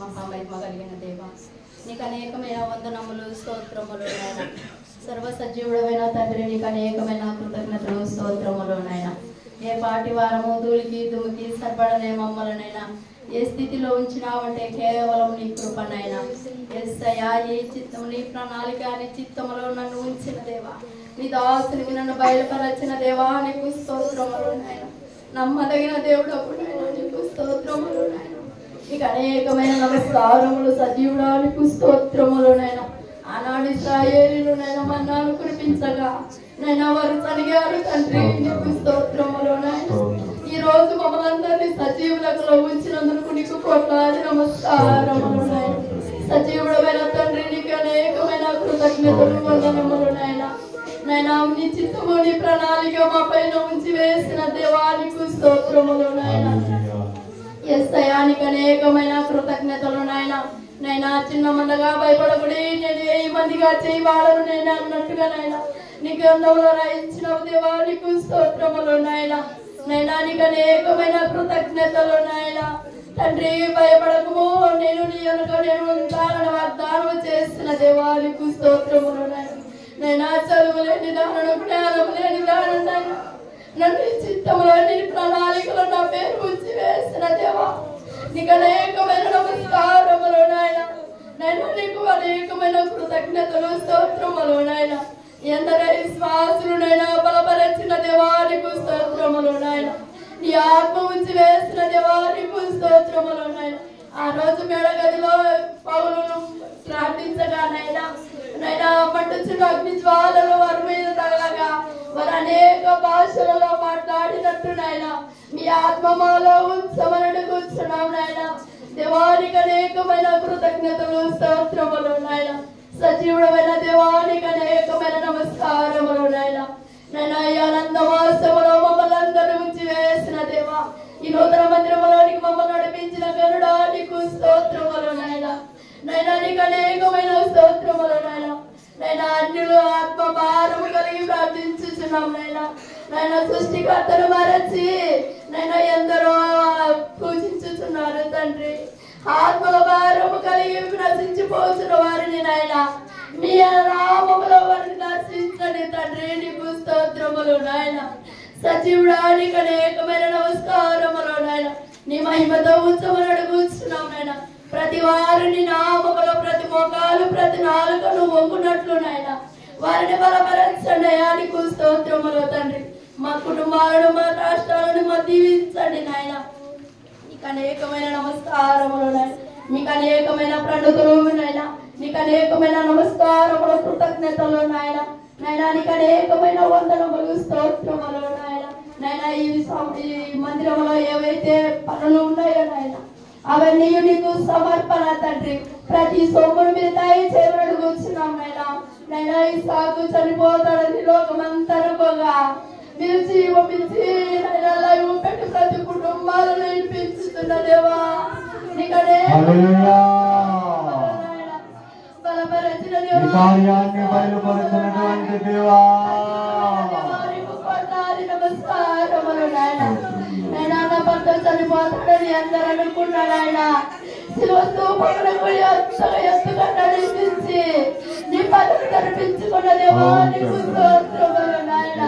మహామహిమ కలిగిన దేవ, నీకు అనేకమైన వందనములు స్తోత్రములు నాయన. సర్వ సజీవుడమైన తండ్రి, నీకు అనేకమైన కృతజ్ఞతలు స్తోత్రములు నాయన. ఏ పాటి వారము ధూళికి దుమ్ముకి సరిపడనే మమ్మల్నైనా ఏ స్థితిలో ఉంచినావంటే కేవలం నీ కృపనైనా. యేసయ్యా, ఏ చిత్తము నీ ప్రణాళిక నీ చిత్తములో నన్ను ఉంచిన దేవా, నీ దాసునికి నన్ను బయలుపరచిన దేవా, నీకు స్తోత్రములు నాయన. నమ్మదగిన దేవుడు అప్పుడైనా నీకు స్తోత్రములు నాయన. నీకు అనేకమైన నమస్కారములు సజీవుడా, నీకు స్తోత్రములు నాయన. ఆనాడు ఇశ్రాయేలీయులు నైనా మన్నాను కురిపించగా నైనా వారు తనిగారు తండ్రి, నీకు స్తోత్రములు నాయన. ఈ రోజు మమ్మల్ని సజీవులకు ఉంచినందుకు నీకు కోట్లాది నమస్కారములు నాయన. సజీవుడమైన తండ్రి, నీకు అనేకమైన కృతజ్ఞతలు వందనములు నాయన. నైనా నీ చిత్తము నీ ప్రణాళిక మా పైన ఉంచి వేసిన దేవా, నీకు స్తోత్రములు నాయన. యేసయ్యా, నీకు అనేకమైన కృతజ్ఞతలు నాయన. నైనా చిన్న మందగా భయపడకుడి, నేను 1000 మందిగా చేయవాడను నేను అన్నట్టుగా నాయన నీ గ్రంథంలో రాయించినవు దేవా, నీకు స్తోత్రములు నాయన. నైనా నీకు అనేకమైన కృతజ్ఞతలు నాయన. తండ్రి, భయపడకము, నేను నీ వెనుక నేను ఉంటానని వాగ్దానం చేసిన దేవా, నీకు స్తోత్రములు నాయన. నైనా చదువు లేని దానను, జ్ఞానం లేని దానను నాయన, నన్ను చిత్తములో నీ ప్రణాళికలో నా పేరు ఉంచి వేసిన దేవా, నీకు అనేకమైన నమస్కారములు నాయన. నేను నీకు అనేకమైన కృతజ్ఞతలు స్తోత్రములు నాయన. ఎందరో విశ్వాసులునైనా బలపరచిన దేవా, నీకు స్తోత్రములు నాయన. నీ ఆత్మ ఉంచి వేసిన దేవా, నీకు స్తోత్రములు నాయన. ఆ రోజు మేడగదిలో పౌలును ప్రార్థించగా నైనా మండుచున్న అగ్ని జ్వాలలు వారి మీద తగలగా వారు అనేక భాషలలో మాట్లాడినట్టు నాయన మీ ఆత్మ మాలో ఉంచమని కూర్చున్నాం నాయన. దేవానికి అనేకమైన కృతజ్ఞతలు స్తోత్రములు నాయన. సజీవుడమైన దేవానికి అనేకమైన నమస్కారములు నాయన. నైనా ఈ ఆనందవాసములో మమ్మల్ని అందరూ ఉంచి వేసిన దేవా, ఈ నూతన మందిరములోనికి మమ్మల్ని నడిపించిన గరుడా, నీకు స్తోత్రములు నాయన. నైనా నీకు అనేకమైన స్తోత్రములు నాయన. నైనా అన్యులు ఆత్మ భారము కలిగి ప్రార్థించుచున్నాం నాయన. నైనా సృష్టికర్తను మరచి నైనా ఎందరో పూజించుచున్నారు తండ్రి. ఆత్మల భారము కలిగి నశించిపోతున్న వారిని నాయన మీ నామములో వారిని దర్శించండి తండ్రి, నీకు స్తోత్రములు నాయన. సజీవుడానికి అనేకమైన నమస్కారములు నాయన. నీ మహిమతో ఉంచమని కూర్చున్నాం నాయన. ప్రతి వారిని నామములో ప్రతి మోకాలు ప్రతి నాలుకను వంగునట్లు నాయన వారిని బలపరచండి, నీకు స్తోత్రములు తండ్రి. మా కుటుంబాలను మా రాష్ట్రాలను మా దీవించండి నాయన. నీకు అనేకమైన నమస్కారములు నాయన. మీకు అనేకమైన పండుగలు నాయన. నీకు అనేకమైన నమస్కారములు కృతజ్ఞతలు నాయన. నైనా నీకు అనేకమైన వందనములు స్తోత్రములు నాయన. నైనా ఈ మందిరంలో ఏవైతే పనులు ఉన్నాయో నాయన అవన్నీ నీకు సమర్పణ తండ్రి. ప్రతి సోమును మీద దయ చేయమని కూర్చున్నాం నాయన. నైనా ఈ సాగు చనిపోతాడని లోకమంతా అనుకోగా మీరు జీవమించి నైనా లైవ్ పెట్టి ప్రతి కుటుంబాలను వినిపించుతున్న దేవా, నీకనే బలపరచిన దేవా, నమస్కారములు నాయన. నైనా నా భర్త చనిపోతాడని అందరూ అనుకున్నాడు ఆయన. శిలువతో పక్కనకు ఎత్తుగా నడిపించి నీ పదవి కనిపించుకున్న దేవా, నీకు స్తోత్రములు నాయన.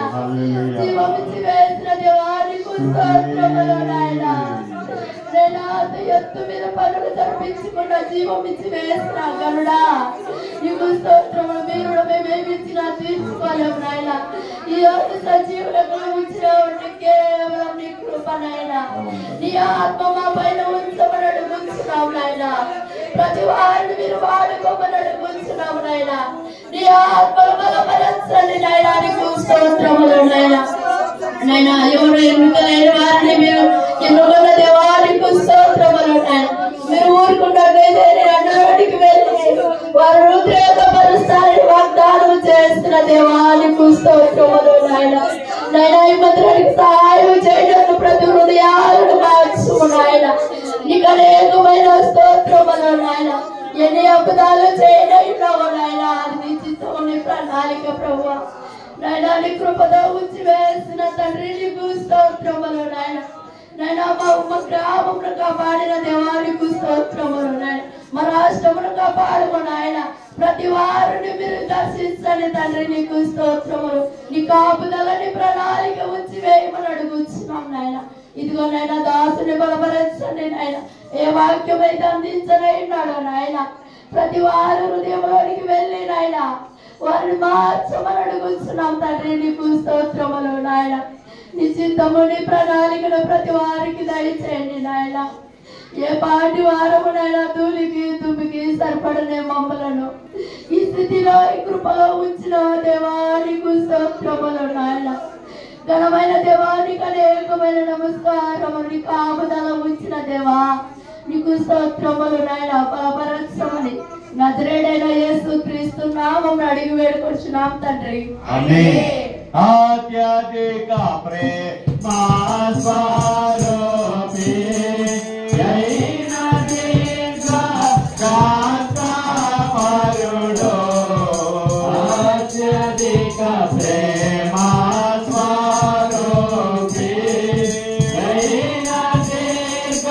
జీవమిచ్చి వేసిన దేవా, నీకు స్తోత్రములు నాయన. నైనా ఎత్తు మీద పనులు జరిపించుకున్న జీవమిచ్చి వేసిన గనుడా, నీకు స్తోత్రములు. మీరు మేమేమిచ్చిన తీర్చుకోలేము నాయన. ఈ రోజు సజీవులకు ఉంచిన కేవలం నీ కృప నాయన. నీ ఆత్మ మా పైన ఉంచమని అడుగుతున్నావు నాయన. ప్రతి వారిని మీరు వాడుకోమని అడుగుతున్నావు నాయన. నీ ఆత్మను బలపరచండి నాయన, నీకు స్తోత్రములు నాయన. నైనా ఎవరు ఎన్నికలైన వారిని మీరు ఎన్నుకున్న దేవా, నీకు స్తోత్రములు నాయన. మీరు ఊరుకున్నట్లయితే అన్నవాటికి వెళ్ళి వారు ఉద్రేకపరుస్తారని వాగ్దానం చేస్తున్న దేవా, నీకు స్తోత్రములు నాయన. నైనా ఈ మందిరానికి సహాయం చేయడానికి ప్రతి హృదయాలను మార్చుము నాయన. నీకు అనేకమైన స్తోత్రములు నాయన. ఎన్ని అద్భుతాలు చేయనన్నావు నాయన, అది నీ చిత్తము నీ ప్రణాళిక ప్రభువా. నైనా నీ కృపతో ఉంచి వేసిన తండ్రి, నీకు స్తోత్రములు నాయన. నైనా మా గ్రామంలో కాపాడిన దేవా, నీకు స్తోత్రములు నాయన. కవచములుగా పాడుకున్న ఆయన ప్రతి వారిని మీరు దర్శించండి తండ్రి. నీకు స్తోత్రములు. నీ కాపుదలని ప్రణాళిక ఉంచి వేయమని అడుగుతున్నాం నాయన. ఇదిగోనైనా దాసుని బలపరచండి నాయన. ఏ వాక్యం అయితే అందించనైనాడో నాయన ప్రతి వారు హృదయంలోనికి వెళ్ళి నాయన వారిని మార్చమని అడుగుతున్నాం తండ్రి. నీకు స్తోత్రములు నాయన. నీ చిత్తము నీ ప్రణాళికను ప్రతి వారికి దయచేయండి నాయన. ఏ పాటి వారమునైనా ధూళికి తుమ్మికి సరిపడనే మమ్మలను ఈ స్థితిలో ఈ కృపలో ఉంచిన దేవానికి స్తోత్రములు నాయన. ఘనమైన దేవానికి అనేకమైన నమస్కారము. నీ కాపుదల ఉంచిన దేవా నీకు స్తోత్రములు నాయన. బలపరచమని నజరేయుడైన యేసుక్రీస్తు నామమున అడిగి వేడుకొచ్చున్నాం తండ్రి. ఆమేన్. అత్యధిక ప్రేమ స్వరూపి అయిన దివ్య కాంతమరుడు, అత్యధిక ప్రేమ స్వరూపి అయిన దివ్య